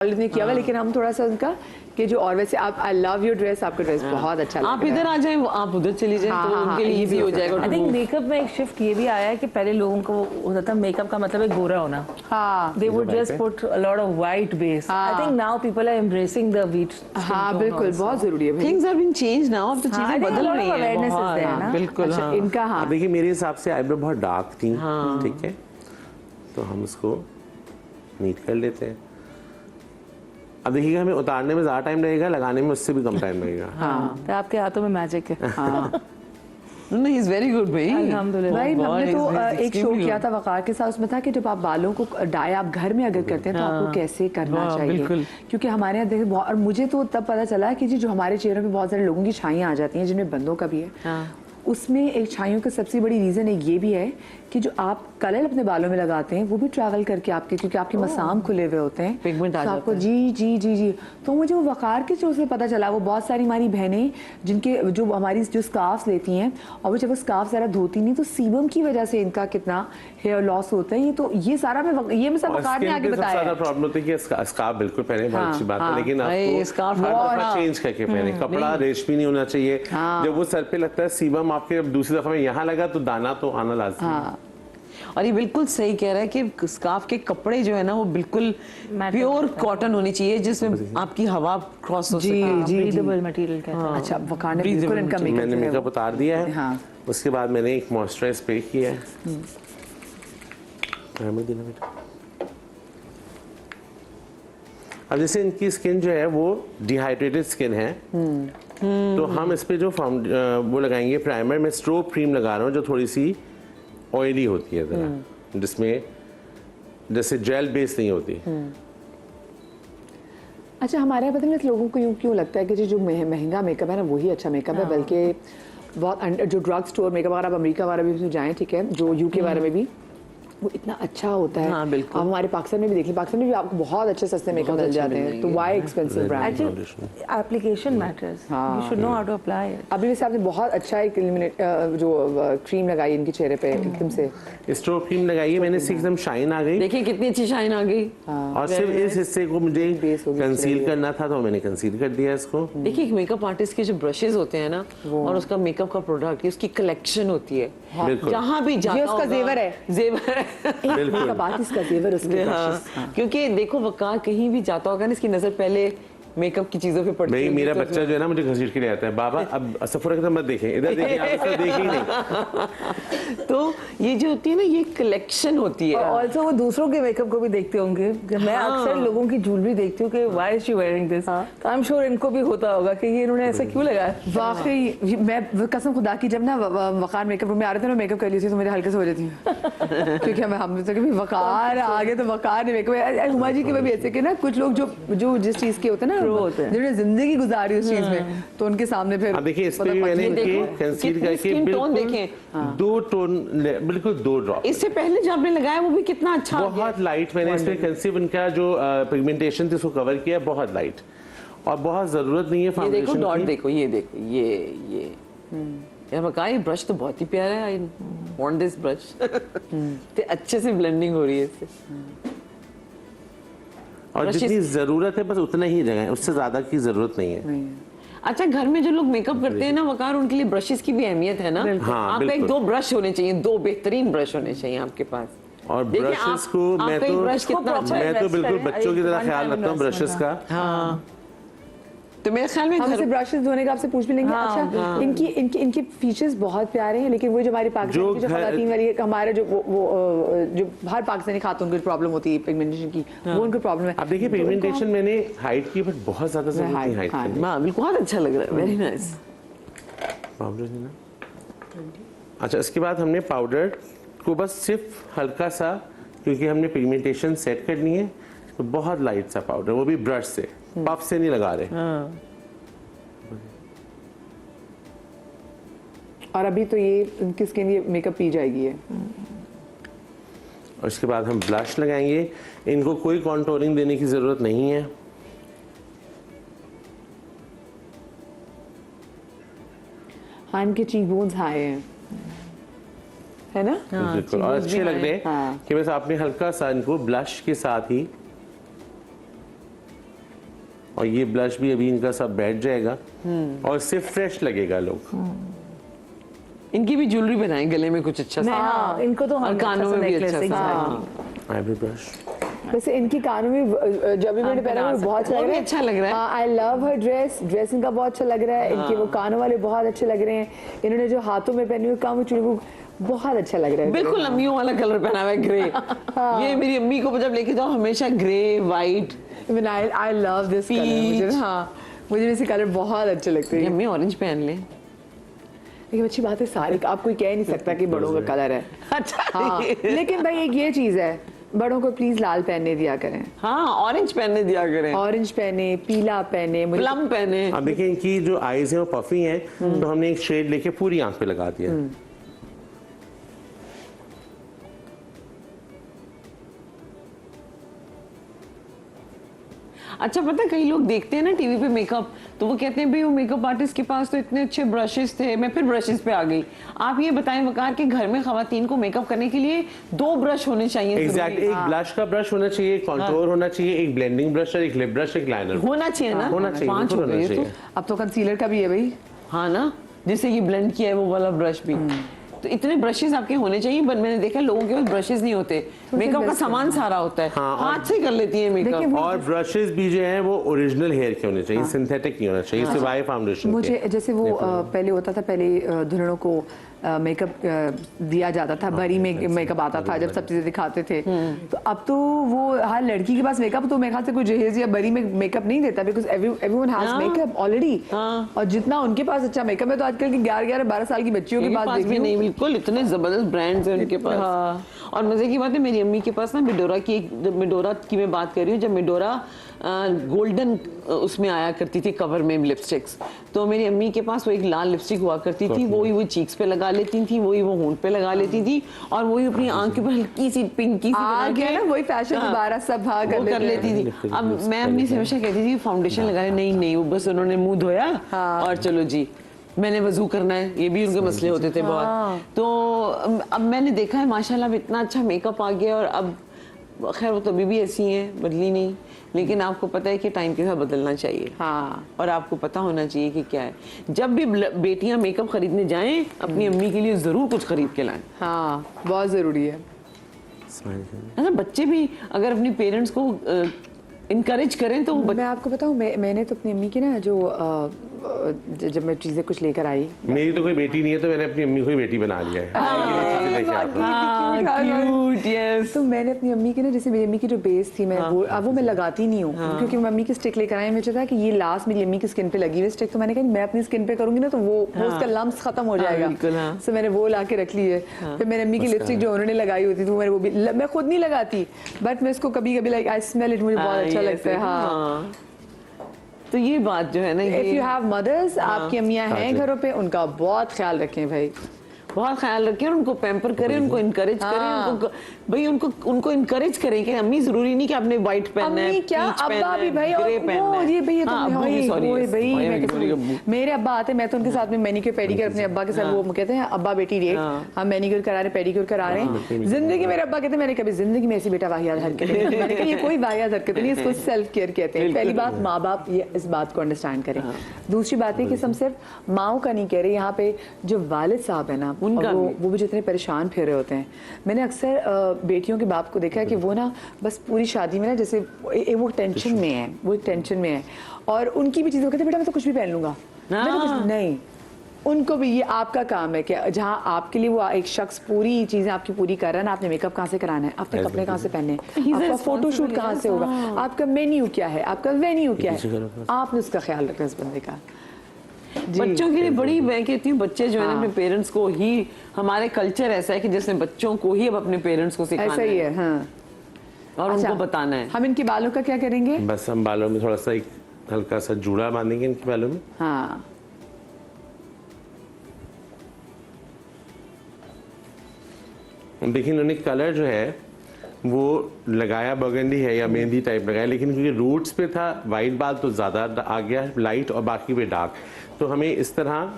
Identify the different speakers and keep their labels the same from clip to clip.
Speaker 1: ने किया हुआ, लेकिन हम थोड़ा सा उनका कि जो और वैसे आप आई लव योर ड्रेस, आपका ड्रेस बहुत अच्छा लग रहा है।
Speaker 2: आप इधर आ जाएं, आप उधर चली जाएं, तो उनके लिए इजी हो जाएगा।
Speaker 3: आई थिंक मेकअप में एक शिफ्ट ये भी आया है कि पहले लोगों को होता था मेकअप का मतलब है गोरा होना।
Speaker 1: हाँ,
Speaker 3: they would just put a lot of white base. I think now people are embracing the wheat.
Speaker 1: हाँ बिल्कुल, बहुत जरूरी है।
Speaker 2: Things have been changed now, अब तो चीजें बदल रही हैं
Speaker 3: बिल्कुल।
Speaker 1: अच्छा, इनका हाँ
Speaker 4: देखिए मेरे हिसाब से आईब्रो बहुत डार्क थी, ठीक है, तो हम उसको नीट कर लेते हैं। अब देखिएगा हमें उतारने में ज़्यादा टाइम लगेगा, लगाने में उससे भी कम टाइम लगेगा।
Speaker 3: हाँ, तो आपके हाथों में मैजिक है।
Speaker 1: हाँ
Speaker 2: No, he's very good भाई।
Speaker 3: अल्हम्दुलिल्लाह।
Speaker 1: भाई हमने तो एक शो
Speaker 2: extremely
Speaker 1: किया था वकार के साथ, उसमें था कि जब आप बालों को डाई आप घर में अगर करते हैं तो आपको कैसे करना चाहिए, क्योंकि हमारे यहाँ देखिए और मुझे तो तब पता चला कि जी जो हमारे चेहरों पे बहुत सारे लोगों की छाइयाँ आ जाती हैं, जिनमें बंदों का भी है, उसमें एक छाइयों का सबसे बड़ी रीज़न एक ये भी है कि जो आप कलर अपने बालों में लगाते हैं वो भी ट्रैवल करके आपके, क्योंकि आपके मसाम खुले हुए होते हैं,
Speaker 2: पिगमेंट आ
Speaker 1: तो आपको
Speaker 2: जाता
Speaker 1: जी जी जी जी। तो मुझे वो वकार के शो से पता चला, वो बहुत सारी हमारी बहनें जिनके जो हमारी जो स्कार्फ लेती हैं और वो जब वो स्कार्फ ज़रा धोती नहीं तो सीबम की वजह से इनका कितना हेयर लॉस होता है। ये तो ये सारा मैं सब वकार ने आगे बताया।
Speaker 4: ज़्यादा प्रॉब्लम होती है कि स्कार्फ बिल्कुल पहने, बहुत अच्छी बात है, लेकिन आपको चेंज करके पहने, कपड़ा रेशमी नहीं होना चाहिए। जब वो सर पे लगता है सीबम आपके दूसरी दफा में यहाँ लगा तो दाना तो आना लाजमी है।
Speaker 2: और ये बिल्कुल सही कह रहा है कि स्कार्फ के कपड़े जो है ना वो बिल्कुल प्योर कॉटन होनी चाहिए, जिसमें आपकी हवा क्रॉस हो सके,
Speaker 3: ब्रीदेबल मटेरियल का।
Speaker 1: अच्छा, वकार ने बिल्कुल इनका
Speaker 4: मैंने मेकअप उतार दिया है।
Speaker 1: हाँ।
Speaker 4: उसके बाद मैंने एक मॉइस्चराइज स्प्रे किया है। अब जैसे इनकी स्किन जो है वो डिहाइड्रेटेड स्किन है, तो हम इस पे जो वो लगाएंगे प्राइमर, मैं स्ट्रोब क्रीम लगा रहा हूँ जो थोड़ी सी ऑयली होती है ज़रा, जिसमें जैसे जेल बेस नहीं होती।
Speaker 1: अच्छा, हमारे यहाँ पता नहीं लोगों को यूँ क्यों लगता है कि जो महंगा मेकअप है ना वही अच्छा मेकअप है, बल्कि बहुत जो ड्रग स्टोर मेकअप वगैरह, अब अमेरिका वगैरह भी जाएँ, ठीक है, जो यूके वगैरह में भी वो इतना अच्छा होता है।
Speaker 2: हाँ, बिल्कुल।
Speaker 1: अब हमारे पाकिस्तान में भी देखिए, पाकिस्तान में भी आपको बहुत अच्छे सस्ते मेकअप मिल जाते हैं, तो why expensive brand.
Speaker 3: Application matters, you should know how to apply it.
Speaker 1: अभी वैसे आपने बहुत अच्छा एक जो क्रीम लगाई इनके चेहरे पे, एकदम से
Speaker 4: स्ट्रोब क्रीम लगाई है मैंने, एकदम शाइन आ गई।
Speaker 2: देखिए कितनी अच्छी शाइन आ गई।
Speaker 4: और सिर्फ इस हिस्से को मुझे कंसील करना था तो मैंने कंसील कर दिया इसको।
Speaker 2: देखिए एक मेकअप आर्टिस्ट के जो ब्रशेस होते हैं ना और उसका मेकअप का प्रोडक्ट, उसकी कलेक्शन होती है, जहाँ भी जाता
Speaker 1: उसका जेवर है,
Speaker 2: जेवर है।
Speaker 4: बिल्कुल
Speaker 1: बात इसका जेवर उसके।
Speaker 2: क्योंकि देखो वकार कहीं भी जाता होगा ना, इसकी नजर पहले मेकअप की चीजों पे पड़ती है।
Speaker 4: नहीं, मेरा बच्चा जो है ना मुझे घसीट के ले आता है, बाबा अब सफर के मत देखें, इधर देखिए, आप इसको देखिए ही नहीं।
Speaker 2: तो ये जो होती है ना, ये कलेक्शन होती है।
Speaker 3: और ऑल्सो वो दूसरों के मेकअप को भी देखते होंगे। मैं अक्सर लोगों की ज्वेलरी देखती हूँ कि why is she wearing this, तो आई एम श्योर इनको भी होता होगा कि ये इन्होंने ऐसा क्यों लगाया।
Speaker 1: वाकई मैं कसम खुदा की जब ना वकार मेकअप रूम में आ रहे थे ना, मेकअप कर ली थी तो मेरे हल्के से हो जाती है, क्योंकि हम तो कभी वकार आगे तो वकार ने मेकअप। हुमा जी की भी ऐसे कि ना कुछ लोग जो जिस चीज के होते हैं ना, जिन्होंने जिंदगी गुजारी उस चीज में, तो उनके सामने फिर
Speaker 4: अब देखिए इस पे भी मैंने इनके कंसील करके बिल्कुल 2 टोन, बिल्कुल 2 ड्रॉप।
Speaker 2: इससे पहले जो आपने लगाया वो भी कितना अच्छा,
Speaker 4: बहुत लाइट मैंने इस पे कंसील, इनका जो पिगमेंटेशन थी उसको कवर किया, बहुत लाइट और बहुत जरूरत नहीं है फाउंडेशन की।
Speaker 2: देखो डॉट देखो, ये देखो, ये यार बताइए, ब्रश तो बहुत ही प्यारा है। I want this brush. तो अच्छे से ब्लेंडिंग हो रही है इससे,
Speaker 4: और जितनी जरूरत है बस उतना ही जगह है, उससे ज्यादा की जरूरत नहीं है।
Speaker 2: अच्छा, घर में जो लोग मेकअप करते हैं ना वकार, उनके लिए ब्रशेस की भी अहमियत है ना।
Speaker 4: हाँ,
Speaker 2: आपका एक 2 ब्रश होने चाहिए, 2 बेहतरीन ब्रश होने चाहिए आपके पास।
Speaker 4: और ब्रशेस को मैं तो बिल्कुल बच्चों की तरह ख्याल रखता हूँ ब्रशेस का।
Speaker 2: हाँ, तो मेरे ख्याल में
Speaker 1: हम से ब्रशेस धोने का आपसे पूछ भी लेंगे। अच्छा, इनकी फीचर्स बहुत प्यारे हैं, लेकिन वो जो हमारी पाकिस्तान की जो खवातीन वाली हमारे जो हर पाकिस्तानी खातून को प्रॉब्लम होती है पिगमेंटेशन की, वो उनको प्रॉब्लम है।
Speaker 4: अब देखिए पिगमेंटेशन मैंने हाइट की, बट बहुत ज्यादा जरूरत नहीं हाइट की।
Speaker 2: हां बिल्कुल, बहुत अच्छा लग रहा है, वेरी नाइस।
Speaker 4: पाउडर है ना। अच्छा, इसके बाद हमने पाउडर को बस सिर्फ हल्का सा, क्योंकि हमने पिगमेंटेशन सेट करनी है, तो बहुत लाइट सा पाउडर, वो भी ब्रश से, पफ से नहीं लगा रहे।
Speaker 1: और अभी तो ये इनकी स्किन ये मेकअप पी जाएगी है।
Speaker 4: और इसके बाद हम ब्लश लगाएंगे। इनको कोई कॉन्टोरिंग देने की जरूरत नहीं है।
Speaker 1: हाँ, इनके चीक बोन्स हाई हैं, है ना।
Speaker 4: बिल्कुल, और अच्छे लग रहे हैं कि बस आपने हल्का सा इनको ब्लश के साथ ही और ये ब्लश भी अभी इनका सब बैठ जाएगा और इससे फ्रेश लगेगा लोग।
Speaker 2: इनकी भी ज्वेलरी बनाए गले में कुछ अच्छा सा,
Speaker 3: हाँ, इनको तो
Speaker 2: और कानों में भी अच्छा सा।
Speaker 4: Eyebrow brush.
Speaker 1: वैसे इनकी कानों में जब भी मैंने पहना वो बहुत
Speaker 2: वो भी अच्छा लग रहा है।
Speaker 1: आई लव हर ड्रेस इनका बहुत अच्छा लग रहा है। इनके वो कानों वाले बहुत अच्छे लग रहे हैं। इन्होंने जो हाथों में पहनी हुई काम चूड़ी वो बहुत अच्छा लग रहा है।
Speaker 2: बिल्कुल अम्मियों वाला कलर पहना हुआ है, ग्रे। ये मेरी अम्मी को जब लेके जाओ हमेशा grey, white.
Speaker 1: Even I love this colour. मुझे हाँ, मुझे वैसे कलर बहुत अच्छे लगते हैं।
Speaker 2: अम्मी ऑरेंज पहन ले।
Speaker 1: लेकिन अच्छी बात है सारी आप कोई कह नहीं सकता कि बड़ों का कलर है।
Speaker 2: अच्छा
Speaker 1: हाँ, लेकिन भाई एक ये चीज है, बड़ों को प्लीज लाल पहनने दिया करें।
Speaker 2: हाँ, ऑरेंज पहनने दिया करें,
Speaker 1: ऑरेंज पहने, पीला पहने,
Speaker 2: प्लम पहने।
Speaker 4: अब देखिए इनकी जो आईज है वो पफी हैं, तो हमने एक शेड लेके पूरी आंख पे लगा दिया।
Speaker 2: अच्छा पता है कई लोग देखते हैं ना टीवी पे मेकअप, तो वो कहते हैं भाई वो मेकअप आर्टिस्ट के पास तो इतने अच्छे ब्रशेस थे। मैं फिर ब्रशेस पे आ गई। आप ये बताएं वकार कि घर में खवातीन को मेकअप करने के लिए 2 ब्रश होने चाहिए।
Speaker 4: एग्जैक्टली, एक ब्लश का ब्रश होना चाहिए, एक कॉन्टूर होना चाहिए, एक ब्लेंडिंग ब्रश और एक लिप ब्रश, एक लाइनर
Speaker 2: होना चाहिए ना,
Speaker 4: होना चाहिए,
Speaker 2: 5 हो
Speaker 4: होना
Speaker 2: गए तो।
Speaker 4: चाहिए।
Speaker 1: अब तो कंसीलर का भी है भाई।
Speaker 2: हाँ ना, जिससे ये ब्लेंड किया है वो वाला ब्रश भी। तो इतने ब्रशेस आपके होने चाहिए, पर मैंने देखा लोगों के पास ब्रशेस नहीं होते। मेकअप का सामान सारा होता है,
Speaker 4: हाँ,
Speaker 2: हाथ से कर लेती है मेकअप।
Speaker 4: और ब्रशेस भी जो हैं वो ओरिजिनल हेयर के होने चाहिए, सिंथेटिक नहीं होना चाहिए, सिवाय फाउंडेशन
Speaker 1: मुझे जैसे वो पहले होता था, पहले दुल्हनों को मेकअप दिया जाता था, भरी में मेकअप आता था जब सब चीजें दिखाते थे। तो अब तो वो हर लड़की के पास मेकअप, तो मेरे ख्याल से कोई जहेज या भरी में मेकअप नहीं देता, because everyone has makeup already. और जितना उनके पास अच्छा मेकअप है, तो आजकल की 11-12 साल की बच्चियों के पास
Speaker 2: भी नहीं, बिल्कुल इतने जबरदस्त ब्रांड्स हैं उनके पास। और मजे की बात है मेरी अम्मी के पास ना मिडोरा की मैं बात कर रही हूँ, जब मिडोरा गोल्डन उसमें आया करती थी कवर में लिपस्टिक्स, तो मेरी अम्मी के पास वो एक लाल लिपस्टिक हुआ करती थी, वो चीक्स पे लगा लेती थी, वो होंठ पे लगा लेती थी, और वही अपनी आंख के ऊपर हल्की सी पिंकी सी बना के ना
Speaker 1: वही फैशन दोबारा सब कर
Speaker 2: लेती थी। अब मैं अम्मी से हमेशा कहती थी फाउंडेशन लगाए, नहीं वो बस उन्होंने मुंह धोया और चलो जी मैंने वजू करना है, ये भी उनके मसले होते थे बहुत। तो अब मैंने देखा है माशाल्लाह इतना अच्छा मेकअप आ गया, और अब खैर वो तो अभी भी ऐसी हैं, बदली नहीं, लेकिन आपको पता है कि टाइम के साथ बदलना चाहिए।
Speaker 1: हाँ,
Speaker 2: और आपको पता होना चाहिए कि क्या है। जब भी बेटियां मेकअप खरीदने जाएं, अपनी अम्मी के लिए जरूर कुछ खरीद के लाएं।
Speaker 1: हाँ, बहुत जरूरी है।
Speaker 2: अच्छा, बच्चे भी अगर अपने पेरेंट्स को इनकरेज करें तो
Speaker 1: मैं आपको बताऊं, मैंने तो अपनी अम्मी की ना जो जब मैं चीजें कुछ लेकर आई,
Speaker 4: मेरी तो कोई बेटी नहीं है, तो मैंने अपनी अम्मी को ही बेटी बना लिया है।
Speaker 1: तो मैंने अपनी अम्मी की ना, जैसे मेरी अम्मी की जो बेस थी, मैं वो मैं लगाती नहीं हूँ, क्योंकि मम्मी की स्टिक लेकर आई, मुझे था कि ये लास्ट मेरी अम्मी की स्किन पे लगी हुई स्टिक, तो मैंने कहा मैं अपनी स्किन पे करूंगी ना तो वो उसका लम्स खत्म हो जाएगा। तो मैंने वो ला के रख ली है। फिर मेरी अम्मी की लिपस्टिक जो उन्होंने लगाई होती थी, वो भी मैं खुद नहीं लगाती, बट मैं इसको कभी कभी लाइक आई स्मेल इट, मुझे बहुत अच्छा लगता है। हाँ,
Speaker 2: तो ये बात जो है ना,
Speaker 1: इफ यू हैव मदर्स, आपकी अम्मियां हैं घरों पे, उनका बहुत ख्याल रखें भाई,
Speaker 2: बहुत ख्याल रखें, और उनको पैम्पर करें, उनको इनकरेज करें, उनको भाई उनको इनकरेज करें कि अम्मी जरूरी नहीं कि आपने व्हाइट पहनना है,
Speaker 1: क्या अब्बा भी भाई,
Speaker 2: ग्रे पहनना है।
Speaker 1: ये भैया मेरे अब्बा आते, मैं तो उनके साथ में मैनीक्योर पेडिक्योर अपने अब्बा के साथ, वो कहते हैं अब्बा बेटी रेट, हम मैनीक्योर करा रहे, पेडिक्योर करा रहे हैं। जिंदगी मेरे अब्बा कहते हैं, मैंने कभी जिंदगी में ऐसी बेटा वाहियात हरकत नहीं, मैंने कहा ये कोई वाहियात हरकत नहीं, इसको सेल्फ केयर कहते हैं। पहली बात, माँ बाप ये इस बात को अंडरस्टैंड करें। दूसरी बात है कि हम सिर्फ माओ का नहीं कह रहे, यहाँ पे जो वालिद साहब है ना, वो भी जितने परेशान फिर रहे होते हैं। मैंने अक्सर बेटियों के बाप को देखा है कि वो ना बस पूरी शादी में ना, जैसे वो टेंशन में है, वो एक टेंशन में है, और उनकी भी चीज़ें कहते हैं बेटा मैं तो कुछ भी पहन लूंगा, मैं तो कुछ नहीं। उनको भी ये आपका काम है कि जहाँ आपके लिए वो एक शख्स पूरी चीजें आपकी पूरी कर रहा है ना, आपने मेकअप कहाँ से कराना है, आपने कपड़े कहाँ से पहनने हैं, आपका फोटोशूट कहाँ से होगा, आपका मेन्यू क्या है, आपका वेन्यू क्या है, आपने उसका ख्याल रखना इस बंदे का।
Speaker 2: बच्चों के लिए बड़ी, मैं कहती हूँ बच्चे जो है ना अपने पेरेंट्स को ही, हमारे कल्चर ऐसा है कि जिसने बच्चों को ही अब अपने पेरेंट्स को सिखाना
Speaker 1: ऐसा ही है। हाँ,
Speaker 2: और उनको बताना है।
Speaker 1: हम इनके बालों का क्या करेंगे?
Speaker 4: बस हम बालों में थोड़ा सा एक हल्का सा जूड़ा बांधेंगे इनके बालों में।
Speaker 1: हाँ,
Speaker 4: देखिए इन्होंने कलर जो है वो लगाया बर्गंडी है या मेहंदी टाइप लगाया, लेकिन क्योंकि रूट्स पे था वाइट बाल तो ज़्यादा आ गया लाइट और बाकी पे डार्क, तो हमें इस तरह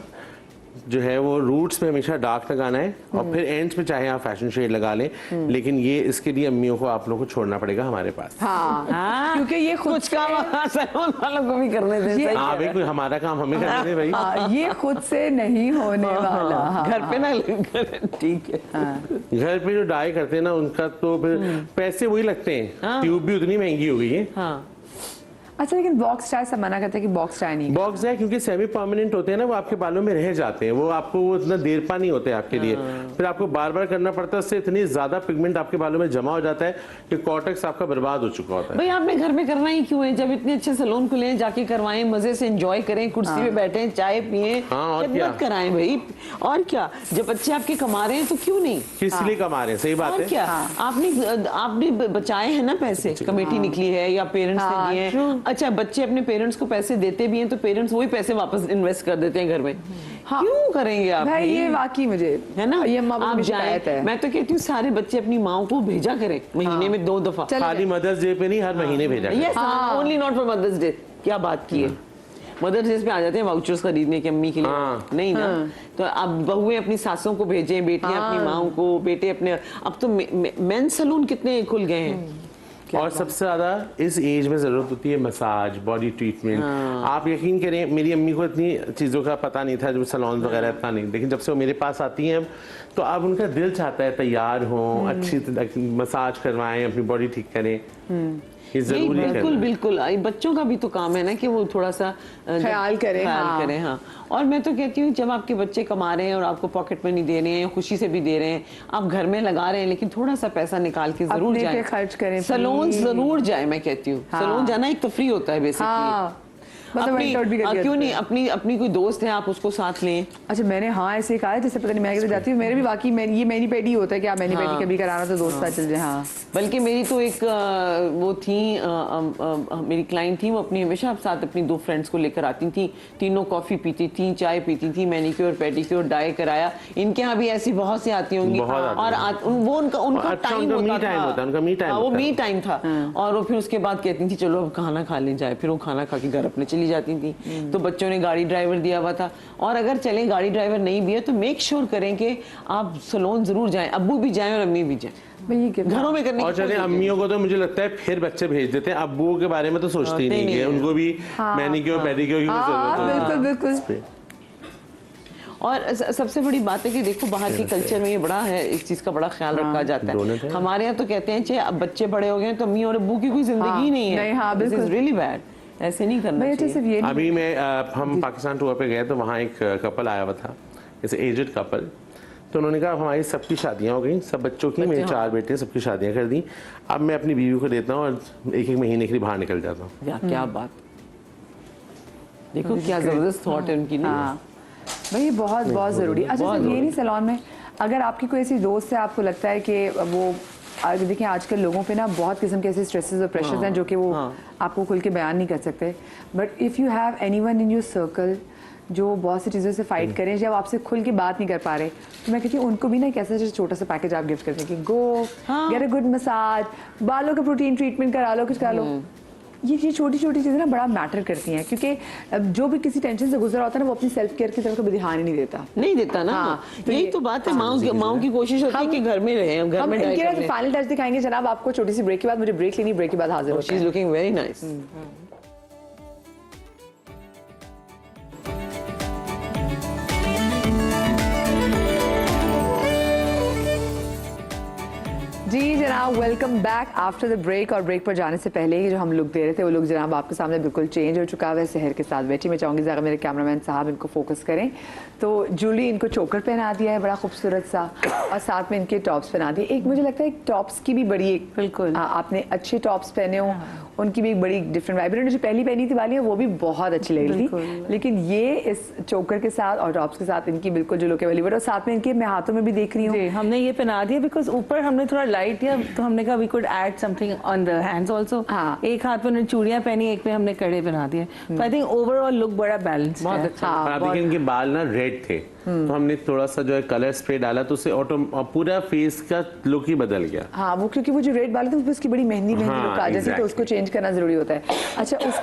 Speaker 4: जो है वो रूट्स में हमेशा डार्क लगाना है और फिर एंड्स पे चाहे आप फैशन शेड लगा लें, लेकिन ये इसके लिए अम्मियों को आप लोगों को छोड़ना पड़ेगा हमारे पास।
Speaker 1: हाँ, क्योंकि ये खुद
Speaker 2: कुछ काम सैलून वालों को भी करने दें।
Speaker 4: हाँ भाई, कोई हमारा काम हमें करने दे भाई।
Speaker 1: ये खुद से नहीं होने वाला। हाँ,
Speaker 2: घर पे ना ठीक है।
Speaker 4: घर पे जो डाई करते हैं ना उनका तो फिर पैसे वही लगते हैं, ट्यूब भी उतनी महंगी हो गई है।
Speaker 2: हाँ।
Speaker 1: अच्छा, लेकिन बॉक्स टाई सब मना करते हैं कि बॉक्स टाई नहीं।
Speaker 4: बॉक्स है क्योंकि सेमी परमानेंट होते हैं ना, वो आपके बालों में रह जाते हैं, वो आपको वो इतना देर पा नहीं होते आपके लिए, फिर आपको बार बार करना पड़ता है, उससे इतनी ज्यादा पिगमेंट आपके बालों में जमा हो जाता है कि कॉर्टेक्स आपका बर्बाद हो चुका होता है।
Speaker 2: भाई आपने घर में करना ही क्यों है, जब इतने अच्छे सैलून खुले हैं, जाके करवाएं, मजे से एंजॉय करें, कुर्सी पे बैठे चाय पिए, खिदमत कराएं भाई। और क्या, जब बच्चे आपके कमा रहे हैं तो क्यों नहीं,
Speaker 4: किस लिए कमा रहे हैं, सही बात है।
Speaker 2: क्या आपने बचाए हैं ना पैसे, कमेटी निकली है या पेरेंट्स ने दिए हैं। अच्छा, बच्चे अपने पेरेंट्स को पैसे देते भी हैं तो पेरेंट्स वही पैसे वापस इन्वेस्ट कर देते हैं घर में। क्यों करेंगे आप
Speaker 1: भाई? ये वाकई मुझे
Speaker 2: है ना,
Speaker 1: ये माँ बाप
Speaker 2: आप
Speaker 1: की शिकायत है।
Speaker 2: मैं तो कहती हूँ सारे बच्चे अपनी माओ को भेजा करें महीने में 2 दफा।
Speaker 4: खाली मदर्स डे पे नहीं, हर महीने भेजा करें।
Speaker 2: Yes, only not for mother's day. क्या बात की है, मदर्स डे पे आ जाते हैं वाउचर्स खरीदने की अम्मी के लिए। नहीं ना, तो अब बहुएं अपनी सासों को भेजें, बेटियां अपनी माओ को, बेटे अपने। अब तो मेंस सैलून कितने खुल गए हैं।
Speaker 4: और सबसे ज्यादा इस एज में जरूरत होती है मसाज, बॉडी ट्रीटमेंट। आप यकीन करें, मेरी अम्मी को इतनी चीजों का पता नहीं था, जो सैलून वगैरह इतना नहीं, लेकिन जब से वो मेरे पास आती हैं तो अब उनका दिल चाहता है तैयार हो, अच्छी मसाज करवाएं, अपनी बॉडी ठीक करें। ये जरूरी है।
Speaker 2: बिल्कुल बिल्कुल, बच्चों का भी तो काम है ना कि वो थोड़ा सा
Speaker 1: ख्याल करें।
Speaker 2: हाँ। और मैं तो कहती हूँ जब आपके बच्चे कमा रहे हैं और आपको पॉकेट मनी दे रहे हैं, खुशी से भी दे रहे हैं, आप घर में लगा रहे हैं, लेकिन थोड़ा सा पैसा निकाल के जरूर
Speaker 1: अपने
Speaker 2: जाए,
Speaker 1: पे खर्च करें,
Speaker 2: सैलून जरूर जाए। मैं कहती हूँ सैलून जाना एक तफरी होता है बेसिकली। क्यों नहीं, अपनी कोई दोस्त है, आप उसको साथ लें।
Speaker 1: अच्छा, मैंने ऐसे कहा है, जैसे पता नहीं मैं किधर जाती हूँ, मेरे भी बाकी ये मैनी पेडी होता है कि आप मैनी पेडी कभी कराना तो दोस्त साथ चल जाए। हाँ,
Speaker 2: बल्कि मेरी तो एक वो थी, मेरी क्लाइंट थी, वो अपनी हमेशा साथ अपनी 2 फ्रेंड्स को लेकर आती थी, तीनों कॉफी पीती थी, चाय पीती थी, मैनिक्योर पेडिक्योर डाई कराया। इनके यहाँ भी ऐसी बहुत सी आती होंगी, और वो उनका टाइम होता था, वो मी टाइम था। और वो फिर उसके बाद कहती थी चलो अब खाना खा ले जाए, फिर वो खाना खा के घर अपने चली जाती थी। तो बच्चों ने गाड़ी ड्राइवर दिया हुआ था, और अगर चले गाड़ी ड्राइवर नहीं भी है तो मेक श्योर करें कि आप सैलून जरूर जाएं, अब्बू भी जाएं और अम्मी भी जाएं, घरों में करने।
Speaker 4: और चले अम्मियों को तो मुझे लगता है फिर बच्चे भेज देते हैं, अब्बुओं के बारे में तो सोचते ही नहीं है, उनको भी मैनिक्योर पेडिक्योर की जरूरत है।
Speaker 1: बिल्कुल।
Speaker 2: और सबसे बड़ी बात है कि देखो बाहर के कल्चर में ये बड़ा है, इस चीज का बड़ा ख्याल रखा जाता है। हमारे यहाँ तो कहते हैं अब बच्चे बड़े हो गए तो अम्मी और अब्बू की कोई जिंदगी नहीं है। दिस इज रियली बैड, ऐसे नहीं करना चाहिए।
Speaker 4: अभी हम पाकिस्तान टूर पे गए तो वहाँ एक कपल आया हुआ था, जैसे एजेड कपल, तो उन्होंने कहा हमारी सबकी शादियां हो गई, सब बच्चों की, मेरे 4 बेटे, सबकी शादियां कर दी, अब मैं अपनी बीवी को देता हूँ और 1-1 महीने के लिए बाहर निकल जाता हूँ।
Speaker 2: क्या बात, देखो क्या जबरदस्त थॉट है उनकी।
Speaker 1: भाई बहुत जरूरी। अच्छा, ये नहीं, सैलून में अगर आपकी कोई ऐसी दोस्त है, आपको लगता है कि वो, देखिए आजकल लोगों पे ना बहुत किस्म के ऐसे स्ट्रेसेस और प्रेशर्स हैं जो कि वो आपको खुल के बयान नहीं कर सकते, but if you have anyone in your circle जो बहुत सी चीज़ों से फाइट करें, जब आपसे खुल के बात नहीं कर पा रहे, तो मैं कहती हूँ उनको भी ना एक ऐसा छोटा सा पैकेज आप गिफ्ट कर दें कि गो गेट अ गुड मसाज, बालों का प्रोटीन ट्रीटमेंट करा लो, कुछ करा लो। ये छोटी छोटी चीज़ें ना बड़ा मैटर करती हैं, क्योंकि जो भी किसी टेंशन से गुजरा होता है ना, वो अपनी सेल्फ केयर की तरफ कभी ध्यान ही नहीं देता
Speaker 2: ना। तो यही तो बात है, माओ की कोशिश होती है कि घर में रहें, घर में डाइट करें।
Speaker 1: फाइनल टच दिखाएंगे जनाब आपको छोटी सी ब्रेक के बाद। मुझे ब्रेक लेनी, ब्रेक के बाद हाजिर होते हैं।
Speaker 2: She is looking very nice.
Speaker 1: जी जनाब, welcome back after the break. और ब्रेक पर जाने से पहले ही जो हम लुक दे रहे थे वो लुक जनाब आपके सामने बिल्कुल चेंज हो चुका है। शहर के साथ बैठी, मैं चाहूँगी ज़रा मेरे कैमरामैन साहब इनको फोकस करें। तो जूली इनको चोकर पहना दिया है बड़ा खूबसूरत सा, और साथ में इनके टॉप्स पहना दिए। एक मुझे लगता है टॉप्स की भी बड़ी एक,
Speaker 3: बिल्कुल
Speaker 1: आपने अच्छे टॉप्स पहने हो, उनकी भी एक बड़ी डिफरेंट वाइब्रेंट, जो पहली पहनी थी वाली है वो भी बहुत अच्छी लग रही थी, लेकिन ये इस चोकर के साथ और टॉप्स के साथ इनकी बिल्कुल जो लुक है वाली, और साथ में इनके मैं हाथों में भी देख रही हूँ
Speaker 3: हमने ये पहना दिया बिकॉज ऊपर हमने थोड़ा लाइट दिया, तो हमने कहा we could add something on the hands also. एक हाथ में उन्होंने चूड़ियां पहनी, एक में हमने कड़े बना दिए, तो आई थिंक ओवरऑल लुक बड़ा बैलेंस, बहुत अच्छा।
Speaker 4: आप देखिए इनके बाल ना रेड थे, तो हमने थोड़ा सा जो है कलर स्प्रे डाला, तो उससे पूरा फेस का लुक ही बदल गया।
Speaker 1: हाँ, वो क्योंकि वो जो रेड बाल थे उसकी बड़ी मेहंदी लुक आ जाती है, तो उसको चेंज करना जरूरी होता है। अच्छा, उसके